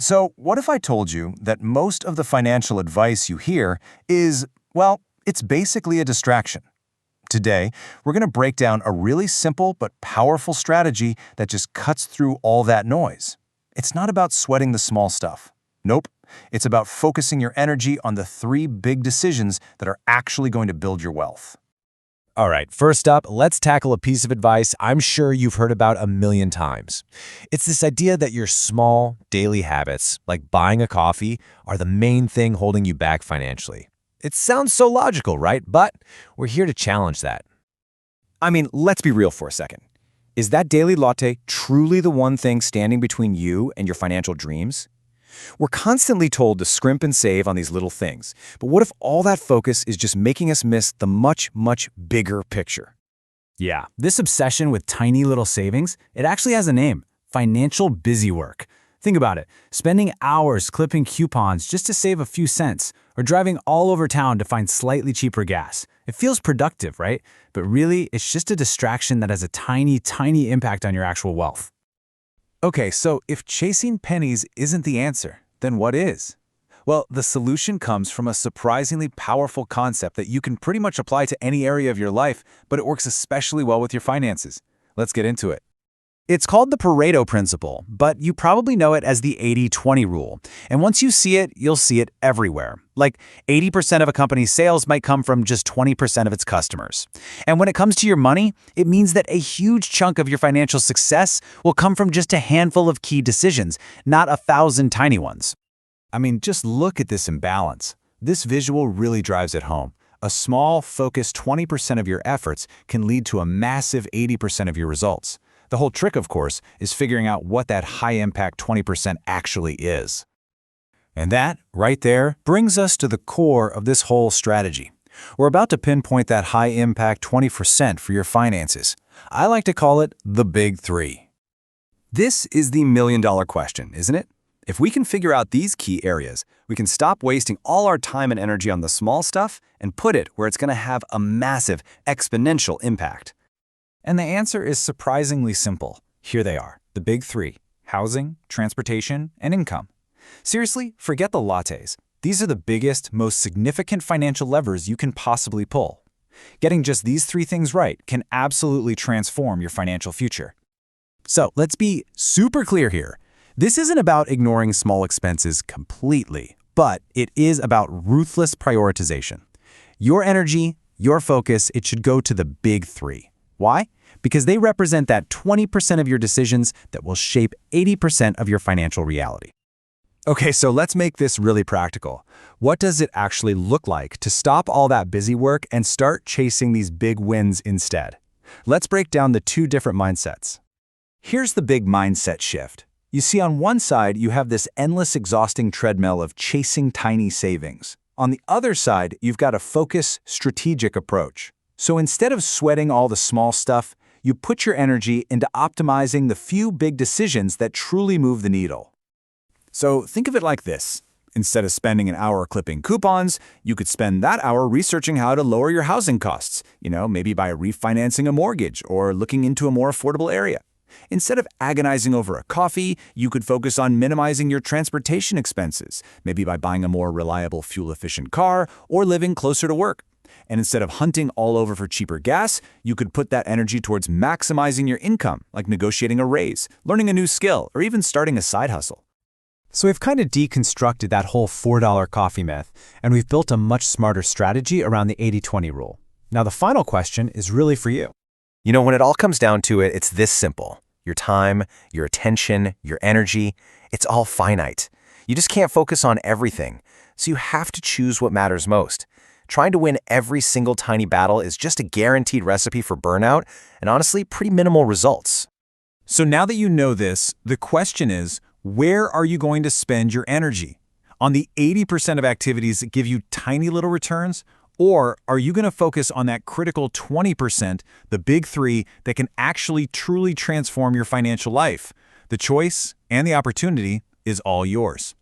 So, what if I told you that most of the financial advice you hear is, well, it's basically a distraction? Today, we're going to break down a really simple but powerful strategy that just cuts through all that noise. It's not about sweating the small stuff. Nope. It's about focusing your energy on the three big decisions that are actually going to build your wealth. All right, first up, let's tackle a piece of advice I'm sure you've heard about a million times. It's this idea that your small, daily habits, like buying a coffee, are the main thing holding you back financially. It sounds so logical, right? But we're here to challenge that. I mean, let's be real for a second. Is that daily latte truly the one thing standing between you and your financial dreams? We're constantly told to scrimp and save on these little things, but what if all that focus is just making us miss the much, much bigger picture? Yeah, this obsession with tiny little savings, it actually has a name: financial busy work. Think about it, spending hours clipping coupons just to save a few cents, or driving all over town to find slightly cheaper gas. It feels productive, right? But really, it's just a distraction that has a tiny, tiny impact on your actual wealth. Okay, so if chasing pennies isn't the answer, then what is? Well, the solution comes from a surprisingly powerful concept that you can pretty much apply to any area of your life, but it works especially well with your finances. Let's get into it. It's called the Pareto Principle, but you probably know it as the 80-20 rule. And once you see it, you'll see it everywhere. Like 80% of a company's sales might come from just 20% of its customers. And when it comes to your money, it means that a huge chunk of your financial success will come from just a handful of key decisions, not 1,000 tiny ones. I mean, just look at this imbalance. This visual really drives it home. A small, focused 20% of your efforts can lead to a massive 80% of your results. The whole trick, of course, is figuring out what that high-impact 20% actually is. And that, right there, brings us to the core of this whole strategy. We're about to pinpoint that high-impact 20% for your finances. I like to call it the Big Three. This is the million-dollar question, isn't it? If we can figure out these key areas, we can stop wasting all our time and energy on the small stuff and put it where it's going to have a massive, exponential impact. And the answer is surprisingly simple. Here they are, the Big Three: housing, transportation, and income. Seriously, forget the lattes. These are the biggest, most significant financial levers you can possibly pull. Getting just these three things right can absolutely transform your financial future. So let's be super clear here. This isn't about ignoring small expenses completely, but it is about ruthless prioritization. Your energy, your focus, it should go to the Big Three. Why? Because they represent that 20% of your decisions that will shape 80% of your financial reality. Okay, so let's make this really practical. What does it actually look like to stop all that busy work and start chasing these big wins instead? Let's break down the two different mindsets. Here's the big mindset shift. You see, on one side, you have this endless, exhausting treadmill of chasing tiny savings. On the other side, you've got a focused, strategic approach. So instead of sweating all the small stuff, you put your energy into optimizing the few big decisions that truly move the needle. So think of it like this. Instead of spending an hour clipping coupons, you could spend that hour researching how to lower your housing costs, maybe by refinancing a mortgage or looking into a more affordable area. Instead of agonizing over a coffee, you could focus on minimizing your transportation expenses, maybe by buying a more reliable, fuel-efficient car or living closer to work. And instead of hunting all over for cheaper gas, you could put that energy towards maximizing your income, like negotiating a raise, learning a new skill, or even starting a side hustle. So we've kind of deconstructed that whole $4 coffee myth, and we've built a much smarter strategy around the 80-20 rule. Now the final question is really for you. When it all comes down to it, it's this simple. Your time, your attention, your energy, it's all finite. You just can't focus on everything, so you have to choose what matters most. Trying to win every single tiny battle is just a guaranteed recipe for burnout and honestly pretty minimal results. So now that you know this, the question is, where are you going to spend your energy? On the 80% of activities that give you tiny little returns? Or are you going to focus on that critical 20%, the Big Three, that can actually truly transform your financial life? The choice and the opportunity is all yours.